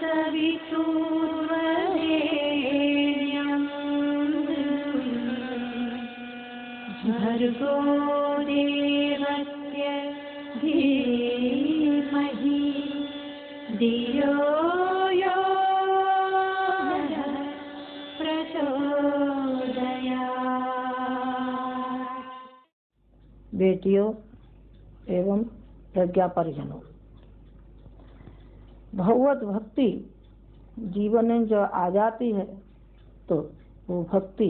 सवितुर्वरेण्यं भर्गो देवस्य धीमहि धियो यो नः प्रचोदयात्। बेटियों एवं प्रज्ञा परिजनों, भगवत भक्ति जीवन में जो आ जाती है तो वो भक्ति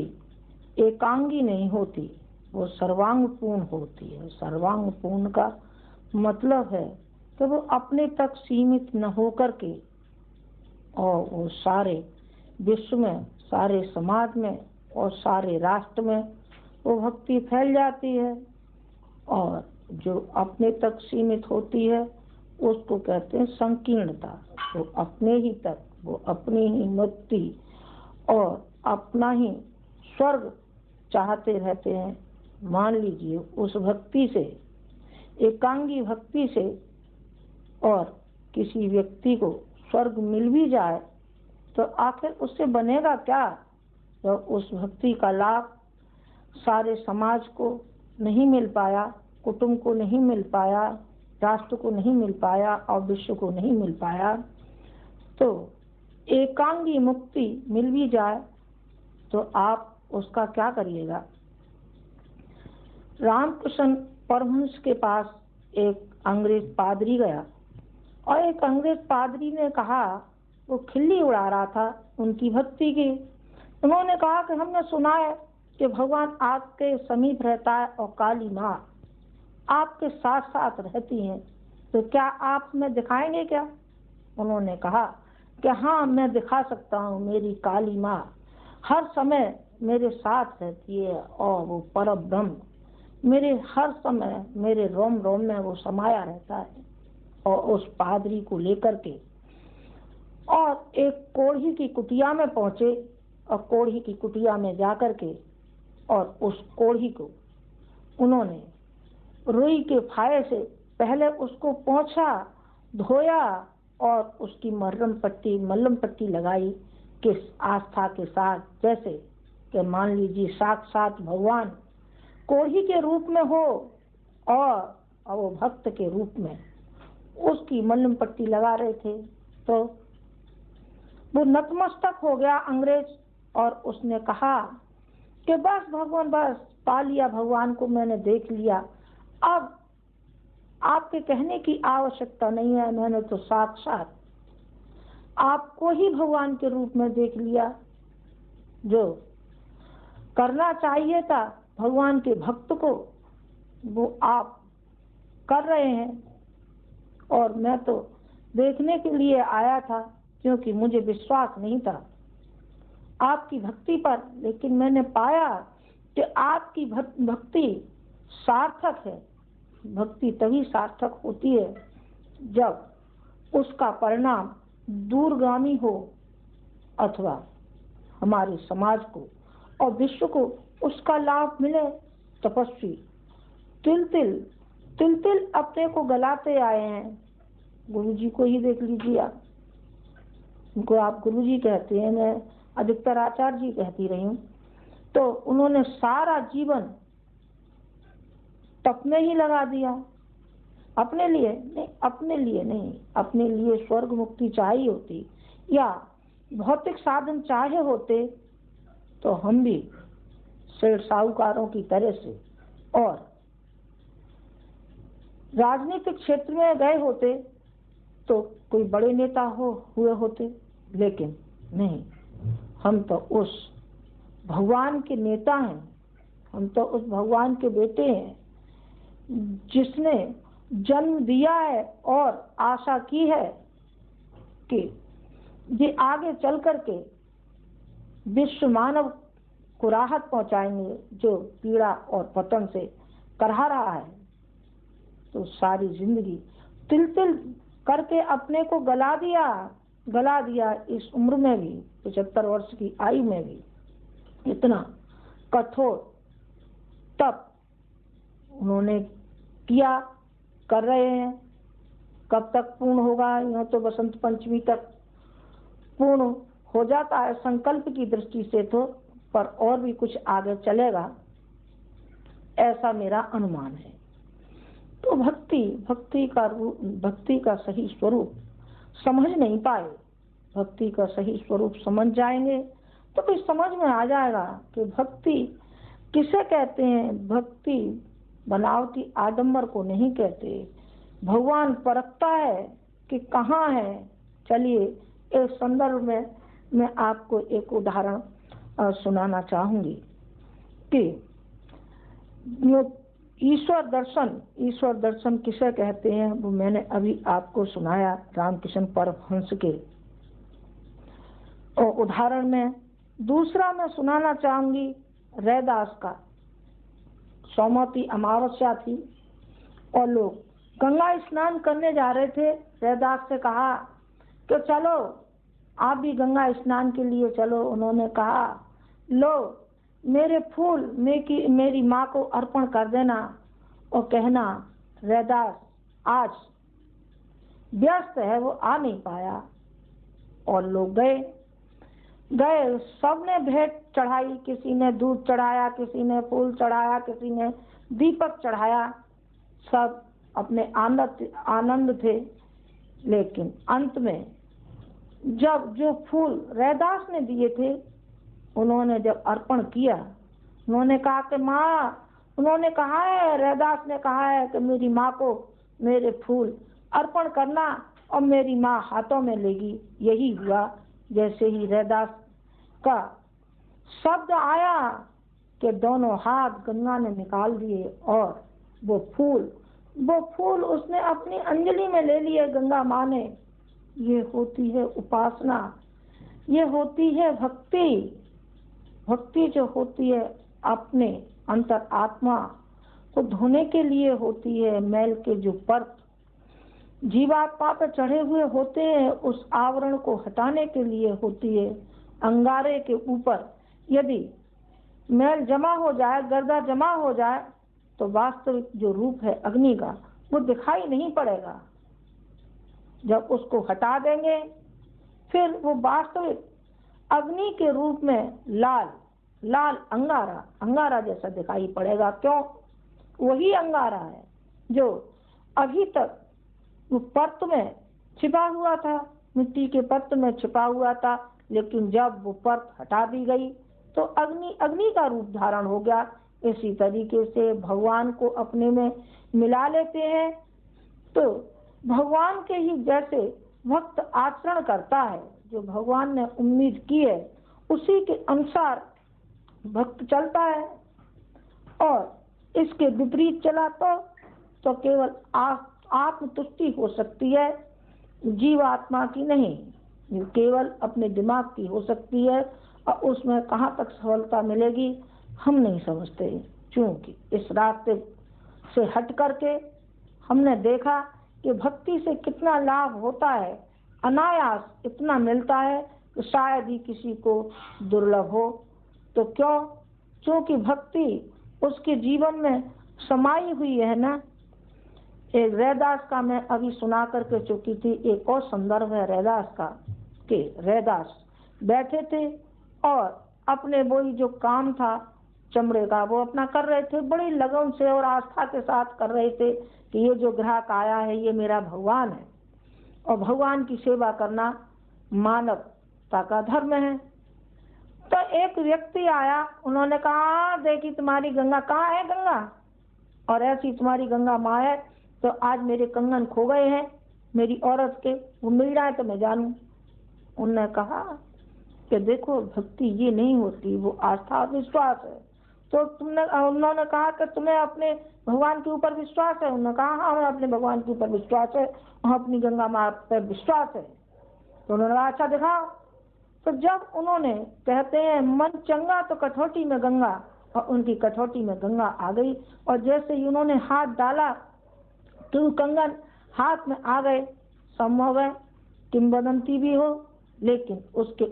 एकांगी नहीं होती, वो सर्वांग पूर्ण होती है। सर्वांग पूर्ण का मतलब है कि वो अपने तक सीमित न होकर के और वो सारे विश्व में, सारे समाज में और सारे राष्ट्र में वो भक्ति फैल जाती है। और जो अपने तक सीमित होती है उसको कहते हैं संकीर्णता। वो अपने ही तक, वो अपनी ही मुक्ति और अपना ही स्वर्ग चाहते रहते हैं। मान लीजिए उस भक्ति से, एकांगी भक्ति से और किसी व्यक्ति को स्वर्ग मिल भी जाए तो आखिर उससे बनेगा क्या? तो उस भक्ति का लाभ सारे समाज को नहीं मिल पाया, कुटुंब को नहीं मिल पाया, राष्ट्र को नहीं मिल पाया और विश्व को नहीं मिल पाया। तो एकांगी मुक्ति मिल भी जाए तो आप उसका क्या करिएगा? रामकृष्ण परमहंस के पास एक अंग्रेज पादरी गया और एक अंग्रेज पादरी ने कहा, वो खिल्ली उड़ा रहा था उनकी भक्ति की। उन्होंने कहा कि हमने सुना है कि भगवान आपके समीप रहता है और काली माँ आपके साथ साथ रहती हैं, तो क्या आप हमें दिखाएंगे क्या? उन्होंने कहा कि हाँ, मैं दिखा सकता हूँ। मेरी काली माँ हर समय मेरे साथ रहती है और वो परम ब्रह्म मेरे हर समय, मेरे रोम रोम में वो समाया रहता है। और उस पादरी को लेकर के और एक कोढ़ी की कुटिया में पहुंचे और कोढ़ी की कुटिया में जाकर के और उस कोढ़ी को उन्होंने रुई के फाये से पहले उसको पोंछा, धोया और उसकी मलम पट्टी लगाई किस आस्था के साथ, जैसे कि मान लीजिए साक्षात भगवान कोढ़ी के रूप में हो और वो भक्त के रूप में उसकी मलम पट्टी लगा रहे थे। तो वो नतमस्तक हो गया अंग्रेज और उसने कहा कि बस भगवान, बस पा लिया भगवान को, मैंने देख लिया, अब आपके कहने की आवश्यकता नहीं है, मैंने तो साक्षात आपको ही भगवान के रूप में देख लिया। जो करना चाहिए था भगवान के भक्त को वो आप कर रहे हैं और मैं तो देखने के लिए आया था क्योंकि मुझे विश्वास नहीं था आपकी भक्ति पर, लेकिन मैंने पाया कि आपकी भक्ति सार्थक है। भक्ति तभी सार्थक होती है जब उसका परिणाम दूरगामी हो अथवा हमारे समाज को और विश्व को उसका लाभ मिले। तपस्वी तिल तिल अपने को गलाते आए हैं। गुरुजी को ही देख लीजिए आप, उनको आप गुरुजी कहते हैं, मैं अधिकतर आचार्य जी कहती रही हूँ। तो उन्होंने सारा जीवन तप में ही लगा दिया। अपने लिए नहीं, अपने लिए स्वर्ग मुक्ति चाहिए होती या भौतिक साधन चाहे होते तो हम भी सेठ साहूकारों की तरह से और राजनीतिक क्षेत्र में गए होते तो कोई बड़े नेता हुए होते, लेकिन नहीं, हम तो उस भगवान के नेता हैं, हम तो उस भगवान के बेटे हैं जिसने जन्म दिया है और आशा की है कि ये आगे चल करके विश्व मानव को राहत पहुंचाएंगे जो पीड़ा और पतन से करहा रहा है। तो सारी जिंदगी तिल करके अपने को गला दिया इस उम्र में भी, 75 वर्ष की आयु में भी इतना कठोर तप उन्होंने किया, कर रहे हैं। कब तक पूर्ण होगा? यह तो बसंत पंचमी तक पूर्ण हो जाता है संकल्प की दृष्टि से तो, पर और भी कुछ आगे चलेगा, ऐसा मेरा अनुमान है। तो भक्ति का सही स्वरूप समझ नहीं पाए। भक्ति का सही स्वरूप समझ जाएंगे तो फिर समझ में आ जाएगा कि भक्ति किसे कहते हैं। भक्ति बनावटी आडंबर को नहीं कहते। भगवान परखता है कि कहाँ है। चलिए इस संदर्भ में मैं आपको एक उदाहरण सुनाना चाहूंगी कि ईश्वर दर्शन किसे कहते हैं, वो मैंने अभी आपको सुनाया रामकृष्ण परमहंस के उदाहरण में। दूसरा मैं सुनाना चाहूंगी रैदास का। सोमवती अमावस्या थी और लोग गंगा स्नान करने जा रहे थे। रैदास से कहा कि चलो आप भी गंगा स्नान के लिए चलो। उन्होंने कहा लो मेरे फूल मेरी माँ को अर्पण कर देना और कहना रैदास आज व्यस्त है, वो आ नहीं पाया। और लोग गए सबने भेंट चढ़ाई, किसी ने दूध चढ़ाया, किसी ने फूल चढ़ाया, किसी ने दीपक चढ़ाया। सब अपने आनंद थे। लेकिन अंत में जब जो फूल रैदास ने दिए थे उन्होंने जब अर्पण किया, उन्होंने कहा कि माँ, उन्होंने कहा है, रैदास ने कहा है कि मेरी माँ को मेरे फूल अर्पण करना और मेरी माँ हाथों में लेगी। यही हुआ। जैसे ही रैदास का शब्द आया कि दोनों हाथ गंगा ने निकाल दिए और वो फूल उसने अपनी अंजलि में ले लिए गंगा माँ ने। ये होती है उपासना, ये होती है भक्ति। भक्ति जो होती है अपने अंतर आत्मा को धोने के लिए होती है। मैल के जो पर्त जीवात्मा पर चढ़े हुए होते हैं उस आवरण को हटाने के लिए होती है। अंगारे के ऊपर यदि मैल जमा हो जाए, गर्दा जमा हो जाए, तो वास्तविक जो रूप है अग्नि का वो दिखाई नहीं पड़ेगा। जब उसको हटा देंगे फिर वो वास्तविक अग्नि के रूप में लाल अंगारा जैसा दिखाई पड़ेगा। क्यों? वही अंगारा है जो अभी तक वो परत में छिपा हुआ था, मिट्टी के परत में छिपा हुआ था। लेकिन जब वो परत हटा दी गई तो अग्नि का रूप धारण हो गया। इसी तरीके से भगवान को अपने में मिला लेते हैं तो भगवान के ही जैसे भक्त आचरण करता है, जो भगवान ने उम्मीद की है उसी के अनुसार भक्त चलता है। और इसके विपरीत चला तो केवल आत्मतुष्टि हो सकती है, जीवात्मा की नहीं, केवल अपने दिमाग की हो सकती है। और उसमें कहाँ तक सफलता मिलेगी हम नहीं समझते, क्योंकि इस रास्ते से हट करके हमने देखा कि भक्ति से कितना लाभ होता है, अनायास इतना मिलता है कि शायद ही किसी को दुर्लभ हो। तो क्यों? क्योंकि भक्ति उसके जीवन में समाई हुई है ना। एक रैदास का मैं अभी सुना करके चुकी थी, एक और संदर्भ है रैदास का कि रैदास बैठे थे और अपने वही जो काम था चमड़े का वो अपना कर रहे थे, बड़ी लगन से और आस्था के साथ कर रहे थे कि ये जो ग्राहक आया है ये मेरा भगवान है और भगवान की सेवा करना मानवता का धर्म है। तो एक व्यक्ति आया, उन्होंने कहा देखी तुम्हारी गंगा कहाँ है गंगा, और ऐसी तुम्हारी गंगा माँ है तो आज मेरे कंगन खो गए हैं मेरी औरत के, वो मिल जाए तो मैं जानूं। उन्होंने कहा कि देखो भक्ति ये नहीं होती, वो आस्था विश्वास है। तो उन्होंने कहा कि तुम्हें अपने भगवान के ऊपर विश्वास है? उन्होंने कहा हाँ हमें अपने भगवान के ऊपर विश्वास है, वहाँ अपनी गंगा माँ पर विश्वास है। तो उन्होंने कहा अच्छा दिखाओ। तो जब उन्होंने, कहते हैं मन चंगा तो कठौती में गंगा, और उनकी कठौती में गंगा आ गई। और जैसे ही उन्होंने हाथ डाला तो कंगन हाथ में आ गए, संभव है किंवदंती भी हो, लेकिन उसके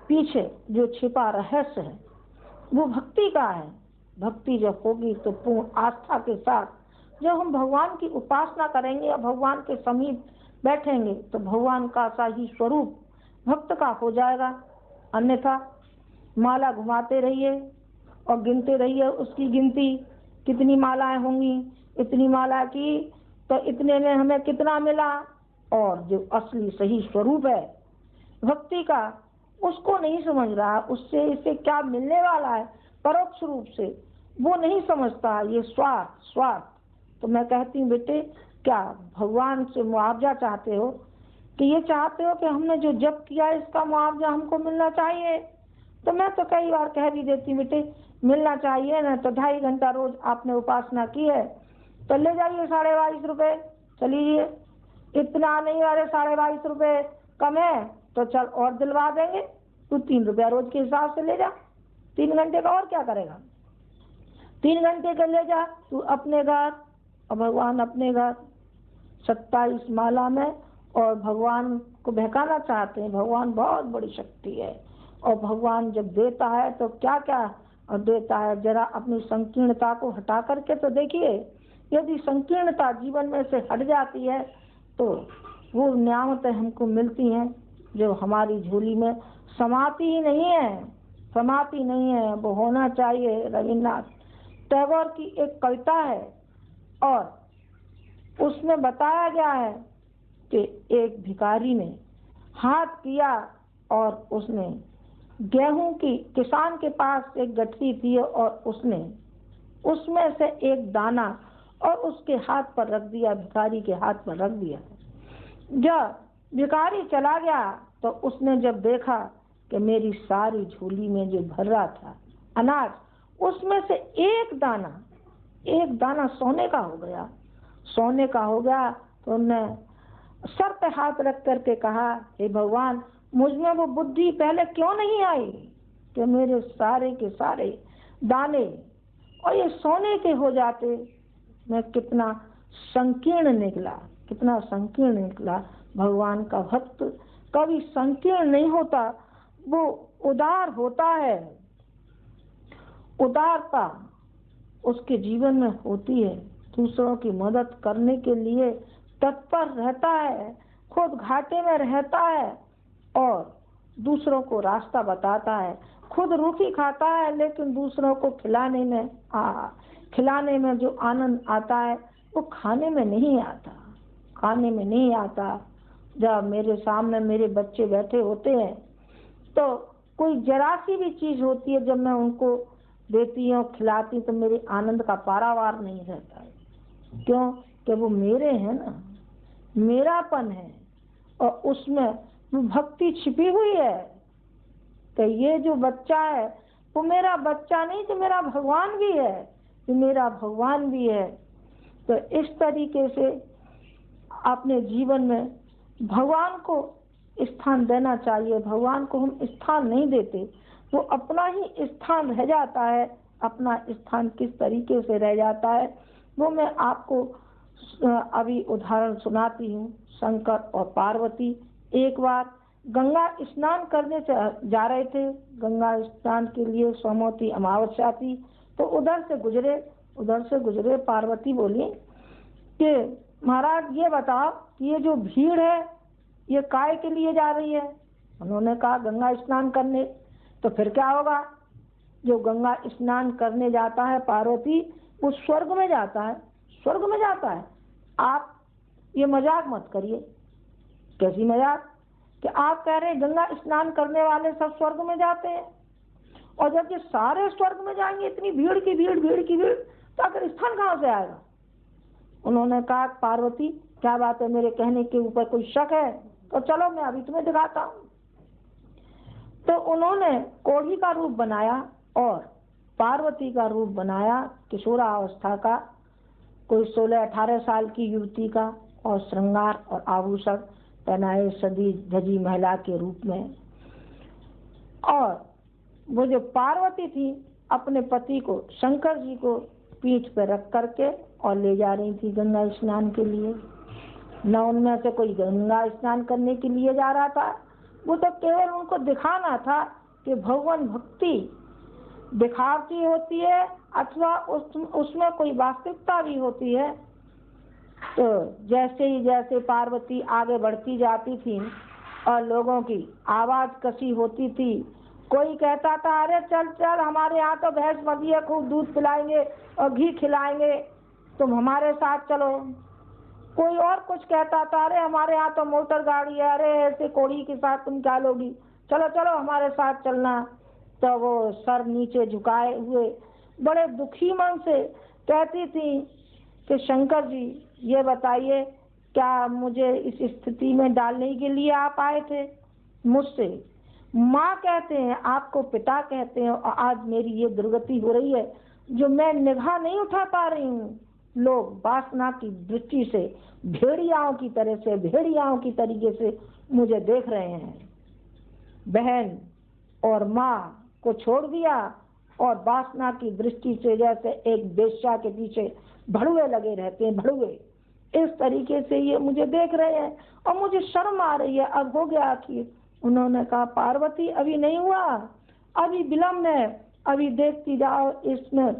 पीछे जो छिपा रहस्य है वो भक्ति का है। भक्ति जब होगी तो पूर्ण आस्था के साथ जब हम भगवान की उपासना करेंगे या भगवान के समीप बैठेंगे तो भगवान का सा ही स्वरूप भक्त का हो जाएगा, अन्यथा माला घुमाते रहिए और गिनते रहिए उसकी गिनती, कितनी मालाएं होंगी, इतनी माला की तो इतने में हमें कितना मिला, और जो असली सही स्वरूप है भक्ति का उसको नहीं समझ रहा, उससे इसे क्या मिलने वाला है परोक्ष रूप से वो नहीं समझता, ये स्वार्थ स्वार्थ। तो मैं कहती हूँ बेटे, क्या भगवान से मुआवजा चाहते हो कि ये चाहते हो कि हमने जो जप किया इसका मुआवजा हमको मिलना चाहिए? तो मैं तो कई बार कह भी देती हूँ बेटे, मिलना चाहिए ना, तो 2.5 घंटा रोज आपने उपासना की है तो ले जाइए 22.5 रुपए, चलिए। इतना नहीं, अरे 22.5 रुपए कम है तो चल और दिलवा देंगे, तू 3 रुपया रोज के हिसाब से ले जा, 3 घंटे का और क्या करेगा, 3 घंटे का ले जा तू अपने घर और भगवान अपने घर, 27 माला में। और भगवान को बहकाना चाहते हैं, भगवान बहुत बड़ी शक्ति है, और भगवान जब देता है तो क्या क्या और देता है। जरा अपनी संकीर्णता को हटा करके तो देखिए, यदि संकीर्णता जीवन में से हट जाती है तो वो नियामतें हमको मिलती हैं जो हमारी झोली में समाती ही नहीं है, समाती नहीं है, वो होना चाहिए। रविन्द्रनाथ टैगोर की एक कविता है और उसमें बताया गया है कि एक भिखारी ने हाथ किया और उसने गेहूं की, किसान के पास एक गठरी थी और उसने उसमें से एक दाना और उसके हाथ पर रख दिया, भिखारी के हाथ पर रख दिया। जब भिखारी चला गया तो उसने जब देखा कि मेरी सारी झोली में जो भर रहा था अनाज, उसमें से एक दाना सोने का हो गया, सोने का हो गया। तो उन्होंने सर पे हाथ रख करके कहा, हे भगवान, मुझ में वो बुद्धि पहले क्यों नहीं आई कि मेरे सारे के सारे दाने और ये सोने के हो जाते। मैं कितना संकीर्ण निकला, कितना संकीर्ण निकला। भगवान का भक्त कभी संकीर्ण नहीं होता, वो उदार होता है, उदारता उसके जीवन में होती है, दूसरों की मदद करने के लिए तत्पर रहता है, खुद घाटे में रहता है और दूसरों को रास्ता बताता है, खुद रूखी खाता है लेकिन दूसरों को खिलाने में जो आनंद आता है वो खाने में नहीं आता, खाने में नहीं आता। जब मेरे सामने मेरे बच्चे बैठे होते हैं तो कोई जरा सी भी चीज होती है, जब मैं उनको देती हूँ खिलाती तो मेरे आनंद का पारावार नहीं रहता है। क्यों? कि वो मेरे हैं ना, मेरापन है और उसमें वो भक्ति छिपी हुई है। तो ये जो बच्चा है वो मेरा बच्चा नहीं, तो मेरा भगवान भी है, तो मेरा भगवान भी है। तो इस तरीके से अपने जीवन में भगवान को स्थान देना चाहिए। भगवान को हम स्थान नहीं देते, वो अपना ही स्थान रह जाता है। अपना स्थान किस तरीके से रह जाता है वो मैं आपको अभी उदाहरण सुनाती हूँ। शंकर और पार्वती एक बार गंगा स्नान करने जा रहे थे, गंगा स्नान के लिए सोमवती अमावस्या थी, तो उधर से गुजरे। पार्वती बोली कि महाराज ये बताओ कि ये जो भीड़ है ये काय के लिए जा रही है? उन्होंने कहा गंगा स्नान करने। तो फिर क्या होगा? जो गंगा स्नान करने जाता है पार्वती, वो स्वर्ग में जाता है, स्वर्ग में जाता है। आप ये मजाक मत करिए। कैसी मजाक? कि आप कह रहे हैं गंगा स्नान करने वाले सब स्वर्ग में जाते हैं, और जब ये सारे स्वर्ग में जाएंगे, इतनी भीड़ की भीड़, तो आखिर स्थान कहाँ से आएगा? उन्होंने कहा पार्वती क्या बात है, मेरे कहने के ऊपर कोई शक है? तो चलो मैं अभी तुम्हें दिखाता हूँ। तो उन्होंने कोढ़ी का रूप बनाया और पार्वती का रूप बनाया, किशोरावस्था का, कोई 16-18 साल की युवती का, और श्रृंगार और आभूषण पहनाए सजी धजी महिला के रूप में। और वो जो पार्वती थी अपने पति को, शंकर जी को पीठ पर रख करके और ले जा रही थी गंगा स्नान के लिए। न उनमें से कोई गंगा स्नान करने के लिए जा रहा था, वो तो केवल उनको दिखाना था कि भगवान भक्ति दिखावटी होती है अथवा उसमें कोई वास्तविकता भी होती है। तो जैसे ही पार्वती आगे बढ़ती जाती थी और लोगों की आवाज कसी होती थी। कोई कहता था अरे चल चल हमारे यहाँ तो भैंस बंधी है, खूब दूध पिलाएंगे और घी खिलाएंगे, तुम हमारे साथ चलो। कोई और कुछ कहता था अरे हमारे यहाँ तो मोटर गाड़ी है, अरे ऐसे कोड़ी के साथ तुम क्या लोगी, चलो चलो हमारे साथ चलना। तो वो सर नीचे झुकाए हुए बड़े दुखी मन से कहती थी कि शंकर जी ये बताइए क्या मुझे इस स्थिति में डालने के लिए आप आए थे मुझसे? माँ कहते हैं, आपको पिता कहते हैं, और आज मेरी ये दुर्गति हो रही है जो मैं निगाह नहीं उठा पा रही हूँ। लोग वासना की दृष्टि से भेड़ियाओं की तरह से, भेड़ियाओं की तरीके से मुझे देख रहे हैं। बहन और माँ को छोड़ दिया और वासना की दृष्टि से जैसे एक वेश्या के पीछे भड़ुए लगे रहते हैं, भड़ुए, इस तरीके से ये मुझे देख रहे हैं और मुझे शर्म आ रही है। अब हो गया आखिर। उन्होंने कहा पार्वती अभी नहीं हुआ, अभी विलम्ब है, अभी देखती जाओ, इसमें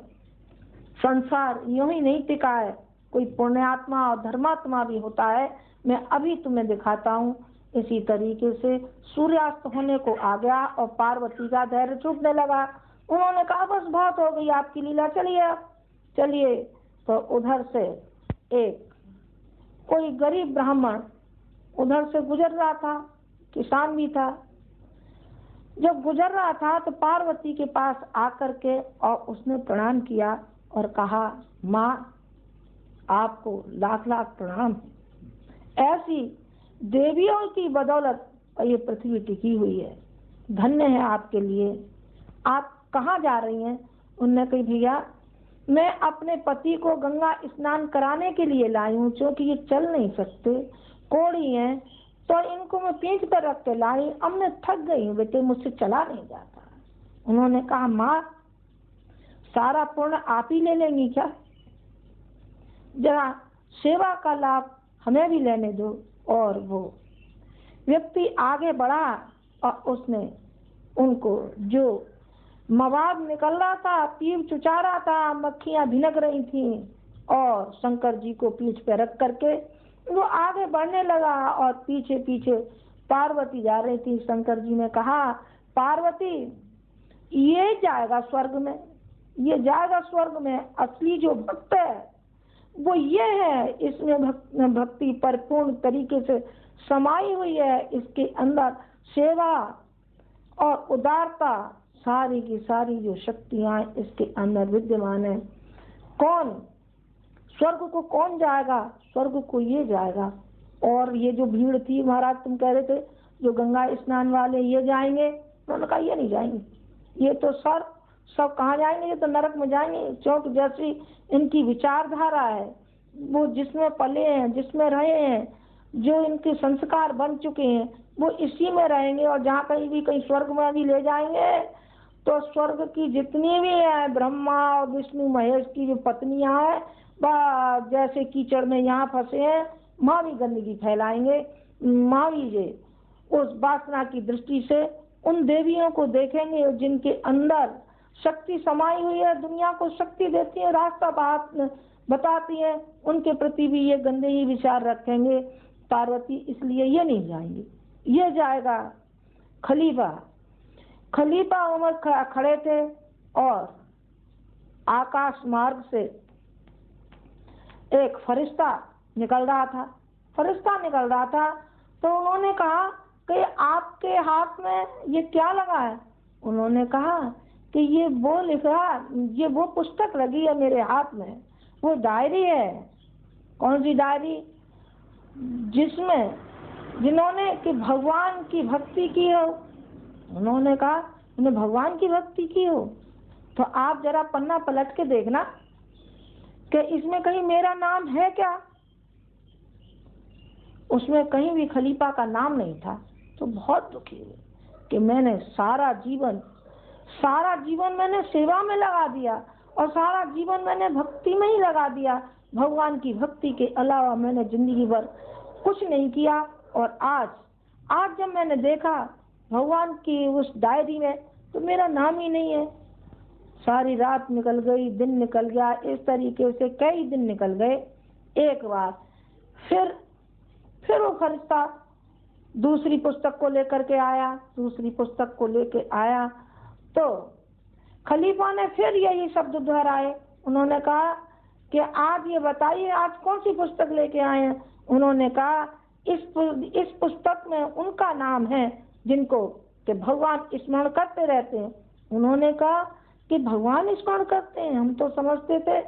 संसार यूं ही नहीं टिका है, कोई पुण्यात्मा और धर्मात्मा भी होता है, मैं अभी तुम्हें दिखाता हूँ। इसी तरीके से सूर्यास्त होने को आ गया और पार्वती का धैर्य छूटने लगा। उन्होंने कहा बस बहुत हो गई आपकी लीला, चलिए आप चलिए। तो उधर से एक कोई गरीब ब्राह्मण उधर से गुजर रहा था, किसान भी था। जब गुजर रहा था तो पार्वती के पास आकर के और उसने प्रणाम किया और कहा माँ आपको लाख लाख प्रणाम, ऐसी देवियों की बदौलत ये पृथ्वी टिकी हुई है, धन्य है आपके लिए। आप कहाँ जा रही हैं? उन्होंने कही भैया मैं अपने पति को गंगा स्नान कराने के लिए लाई हूँ, क्योंकि ये चल नहीं सकते, कोड़ी हैं, तो इनको मैं पीठ पर रख के लाई, अब मैं थक गई हूँ बेटे, मुझसे चला नहीं जाता। उन्होंने कहा माँ सारा पुण्य आप ही ले लेंगी क्या? जरा सेवा का लाभ हमें भी लेने दो। और वो व्यक्ति आगे बढ़ा और उसने उनको जो मवाद निकल रहा था, पीप चुचा रहा था, मक्खियां भिनक रही थी, और शंकर जी को पीठ पे रख करके वो आगे बढ़ने लगा और पीछे पीछे पार्वती जा रही थी। शंकर जी ने कहा पार्वती ये जाएगा स्वर्ग में, ये जाएगा स्वर्ग में, असली जो भक्त है वो ये है, इसमें भक्ति परिपूर्ण तरीके से समाई हुई है, इसके अंदर सेवा और उदारता सारी की सारी जो शक्तियां इसके अंदर विद्यमान है। कौन स्वर्ग को कौन जाएगा? स्वर्ग को ये जाएगा। और ये जो भीड़ थी महाराज तुम कह रहे थे जो गंगा स्नान वाले ये जाएंगे, उन्होंने कहा ये नहीं जाएंगे, ये तो सब कहाँ जाएंगे, ये तो नरक में जाएंगे, क्योंकि जैसी इनकी विचारधारा है, वो जिसमें पले हैं, जिसमें रहे हैं, जो इनके संस्कार बन चुके हैं वो इसी में रहेंगे। और जहाँ कहीं स्वर्ग में भी ले जाएंगे तो स्वर्ग की जितनी भी है ब्रह्मा और विष्णु महेश की जो पत्नियां हैं जैसे कीचड़ में यहाँ फंसे हैं, माँ भी गंदगी फैलाएंगे। माँ भी जे उस वासना की दृष्टि से उन देवियों को देखेंगे जिनके अंदर शक्ति समाई हुई है, दुनिया को शक्ति देती है, रास्ता बताती है, उनके प्रति भी ये गंदे ही विचार रखेंगे। पार्वती इसलिए ये नहीं जाएंगी, ये जाएगा खलीफा उमर खड़े थे और आकाश मार्ग से एक फरिश्ता निकल रहा था। तो उन्होंने कहा कि आपके हाथ में ये क्या लगा है? उन्होंने कहा कि ये वो पुस्तक लगी है मेरे हाथ में, वो डायरी है। कौन सी डायरी? जिन्होंने कि भगवान की भक्ति की हो। उन्होंने कहा उन्हें भगवान की भक्ति की हो तो आप जरा पन्ना पलट के देखना कि इसमें कहीं मेरा नाम है क्या। उसमें कहीं भी खलीफा का नाम नहीं था। तो बहुत दुखी हुए कि मैंने सारा जीवन मैंने सेवा में लगा दिया और सारा जीवन मैंने भक्ति में ही लगा दिया, भगवान की भक्ति के अलावा मैंने जिंदगी भर कुछ नहीं किया। और आज जब मैंने देखा भगवान की उस डायरी में तो मेरा नाम ही नहीं है। सारी रात निकल गई, दिन निकल गया, इस तरीके से कई दिन निकल गए। एक बार फिर वो फरिश्ता दूसरी पुस्तक को लेकर के आया, दूसरी पुस्तक को लेके आया तो खलीफा ने फिर यही शब्द दोहराए। उन्होंने कहा कि आज ये बताइए आज कौन सी पुस्तक लेके आए हैं। उन्होंने कहा इस पुस्तक में उनका नाम है जिनको कि भगवान स्मरण करते रहते हैं। उन्होंने कहा कि भगवान स्मरण करते हैं, हम तो समझते थे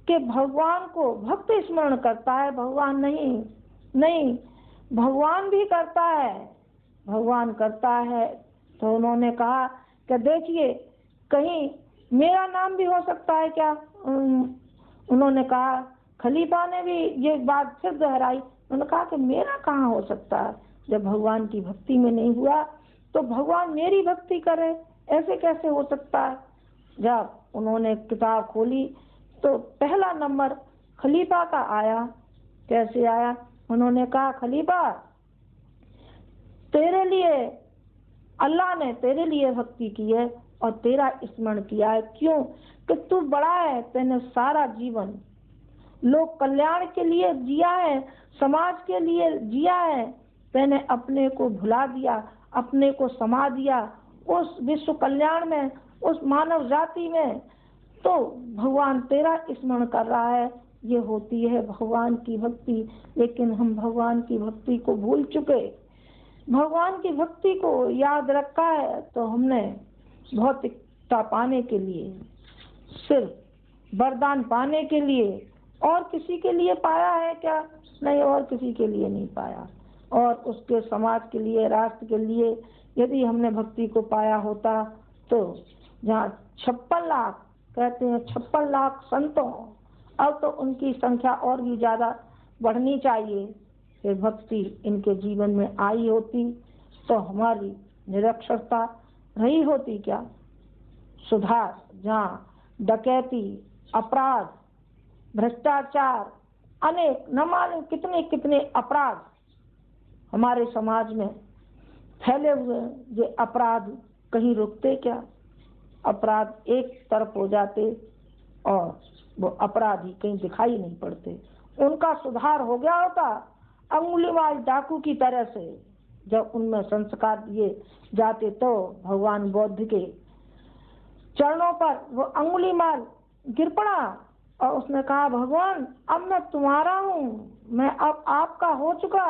कि भगवान को भक्त स्मरण करता है, भगवान नहीं, भगवान भी करता है, भगवान करता है। तो उन्होंने कहा कि देखिए कहीं मेरा नाम भी हो सकता है क्या। उन्होंने कहा, खलीफा ने भी ये बात फिर दोहराई। उन्होंने कहा कि मेरा कहाँ हो सकता है, जब भगवान की भक्ति में नहीं हुआ तो भगवान मेरी भक्ति करे, ऐसे कैसे हो सकता है। जब उन्होंने किताब खोली तो पहला नंबर खलीफा का आया। कैसे आया। उन्होंने कहा खलीफा तेरे लिए अल्लाह ने तेरे लिए भक्ति की है और तेरा स्मरण किया है। क्यों कि तू बड़ा है, तेने सारा जीवन लोक कल्याण के लिए जिया है, समाज के लिए जिया है, तेने अपने को भुला दिया, अपने को समा दिया उस विश्व कल्याण में, उस मानव जाति में। तो भगवान तेरा स्मरण कर रहा है, ये होती है भगवान की भक्ति। लेकिन हम भगवान की भक्ति को भूल चुके। भगवान की भक्ति को याद रखा है तो हमने भौतिकता पाने के लिए, सिर्फ वरदान पाने के लिए, और किसी के लिए पाया है क्या। नहीं, और किसी के लिए नहीं पाया। और उसके समाज के लिए, राष्ट्र के लिए यदि हमने भक्ति को पाया होता तो जहाँ 56 लाख कहते हैं, 56 लाख संतों, अब तो उनकी संख्या और भी ज्यादा बढ़नी चाहिए। फिर भक्ति इनके जीवन में आई होती तो हमारी निरक्षरता रही होती क्या। सुधार, जहाँ डकैती, अपराध, भ्रष्टाचार, अनेक न मालूम कितने कितने अपराध हमारे समाज में फैले हुए, ये अपराध कहीं रुकते क्या। अपराध एक तरफ हो जाते और वो अपराधी कहीं दिखाई नहीं पड़ते। उनका सुधार हो गया होता अंगुलीमाल डाकू की तरह से। जब उनमें संस्कार दिए जाते तो भगवान बुद्ध के चरणों पर वो अंगुलीमाल गिर पड़ा और उसने कहा भगवान अब मैं तुम्हारा हूँ, मैं अब आपका हो चुका।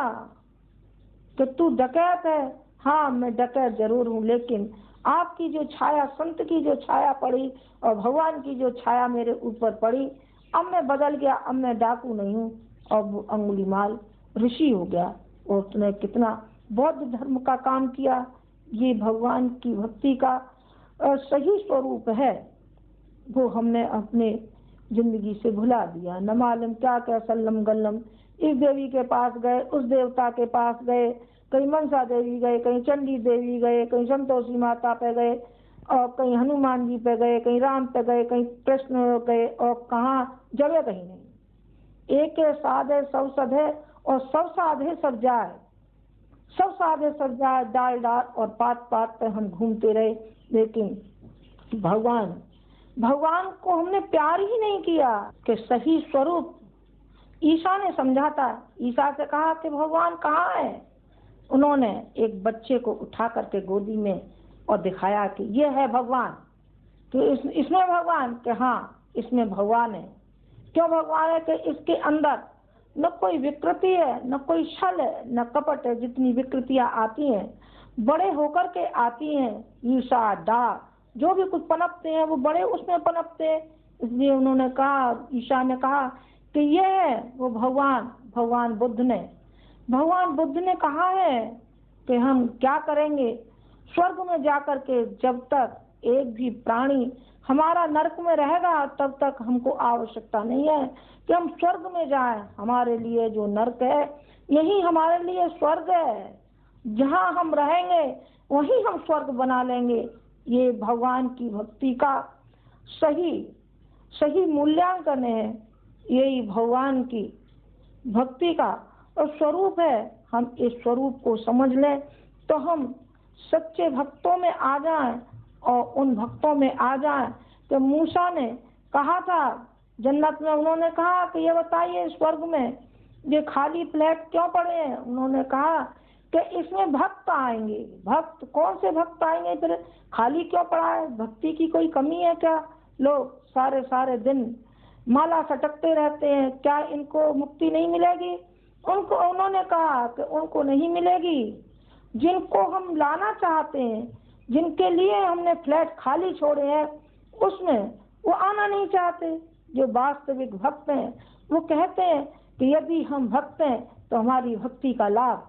कि तू डकैत है, हाँ मैं डकैत जरूर हूँ, लेकिन आपकी जो छाया, संत की जो छाया पड़ी और भगवान की जो छाया मेरे ऊपर पड़ी, अब मैं बदल गया, अब मैं डाकू नहीं हूँ। और वो अंगुलीमाल ऋषि हो गया और उसने कितना बौद्ध धर्म का काम किया। ये भगवान की भक्ति का सही स्वरूप है, वो हमने अपने जिंदगी से भुला दिया। न मालूम क्या क्या सल्लम गल्लम, इस देवी के पास गए, उस देवता के पास गए, कहीं मनसा देवी गए, कहीं चंडी देवी गए, कहीं संतोषी माता पे गए, और कहीं हनुमान जी पे गए, कहीं राम पे गए, कहीं कृष्ण गए, और कहाँ जगह कहीं नहीं। एक साधे सब सधे और सब साधे सब जाए, सब साधे सब जाए, डाल डाल और पात पात पे हम घूमते रहे। लेकिन भगवान को हमने प्यार ही नहीं किया। कि सही स्वरूप ईसा ने समझा था। ईसा से कहा कि भगवान कहाँ है। उन्होंने एक बच्चे को उठा करके गोदी में और दिखाया कि ये है भगवान। तो इसमें भगवान, कि हाँ इसमें भगवान है। क्यों भगवान है? कि इसके अंदर न कोई विकृति है, न कोई छल है, न कपट है। जितनी विकृतियां आती हैं बड़े होकर के आती हैं, ईर्षा, डाह, जो भी कुछ पनपते हैं वो बड़े उसमें पनपते हैं। इसलिए उन्होंने कहा, ईसा ने कहा कि ये है वो भगवान बुद्ध ने कहा है कि हम क्या करेंगे स्वर्ग में जाकर के। जब तक एक भी प्राणी हमारा नरक में रहेगा तब तक हमको आवश्यकता नहीं है कि हम स्वर्ग में जाएं। हमारे लिए जो नरक है यही हमारे लिए स्वर्ग है। जहाँ हम रहेंगे वहीं हम स्वर्ग बना लेंगे। ये भगवान की भक्ति का सही मूल्यांकन है। यही भगवान की भक्ति का स्वरूप है। हम इस स्वरूप को समझ लें तो हम सच्चे भक्तों में आ जाएं और उन भक्तों में आ जाएं। तो मूसा ने कहा था जन्नत में, उन्होंने कहा कि ये बताइए स्वर्ग में ये खाली फ्लैट क्यों पड़े हैं। उन्होंने कहा कि इसमें भक्त आएंगे। भक्त कौन से भक्त आएंगे? फिर खाली क्यों पड़ा है? भक्ति की कोई कमी है क्या? लोग सारे सारे दिन माला सटकते रहते हैं, क्या इनको मुक्ति नहीं मिलेगी? उन्होंने कहा कि उनको नहीं मिलेगी। जिनको हम लाना चाहते हैं, जिनके लिए हमने फ्लैट खाली छोड़े हैं, उसमें वो आना नहीं चाहते। जो वास्तविक भक्त हैं वो कहते हैं कि यदि हम भक्त हैं तो हमारी भक्ति का लाभ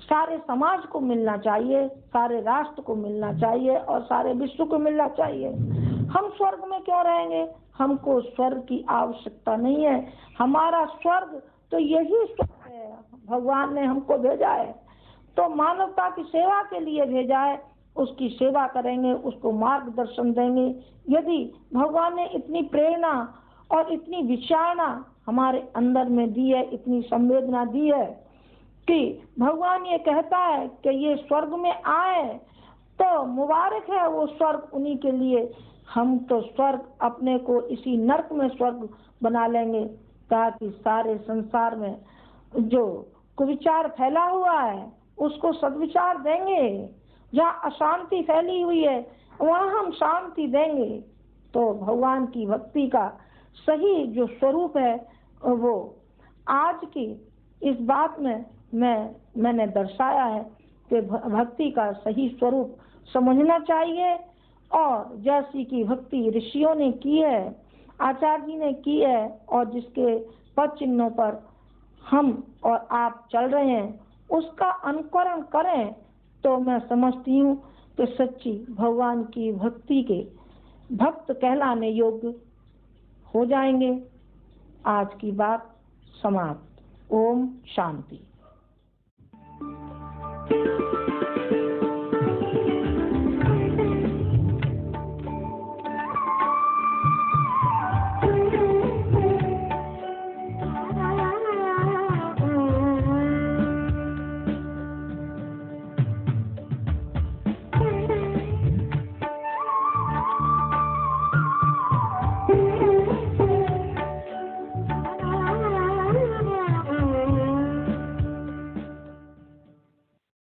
सारे समाज को मिलना चाहिए, सारे राष्ट्र को मिलना चाहिए और सारे विश्व को मिलना चाहिए। हम स्वर्ग में क्यों रहेंगे? हमको स्वर्ग की आवश्यकता नहीं है। हमारा स्वर्ग तो यही स्वर्ग है। भगवान ने हमको भेजा है तो मानवता की सेवा के लिए भेजा है। उसकी सेवा करेंगे, उसको मार्गदर्शन देंगे। यदि भगवान ने इतनी प्रेरणा और इतनी विचारणा हमारे अंदर में दी है, इतनी संवेदना दी है कि भगवान ये कहता है कि ये स्वर्ग में आए तो मुबारक है वो स्वर्ग उन्हीं के लिए। हम तो स्वर्ग अपने को इसी नरक में स्वर्ग बना लेंगे ताकि सारे संसार में जो कुविचार फैला हुआ है उसको सद्विचार देंगे। जहाँ अशांति फैली हुई है वहाँ हम शांति देंगे। तो भगवान की भक्ति का सही जो स्वरूप है वो आज की इस बात में मैंने दर्शाया है कि भक्ति का सही स्वरूप समझना चाहिए। और जैसी की भक्ति ऋषियों ने की है, आचार्य जी ने की है और जिसके पद चिन्हों पर हम और आप चल रहे हैं उसका अनुकरण करें तो मैं समझती हूँ कि सच्ची भगवान की भक्ति के भक्त कहलाने योग्य हो जाएंगे। आज की बात समाप्त। ओम शांति।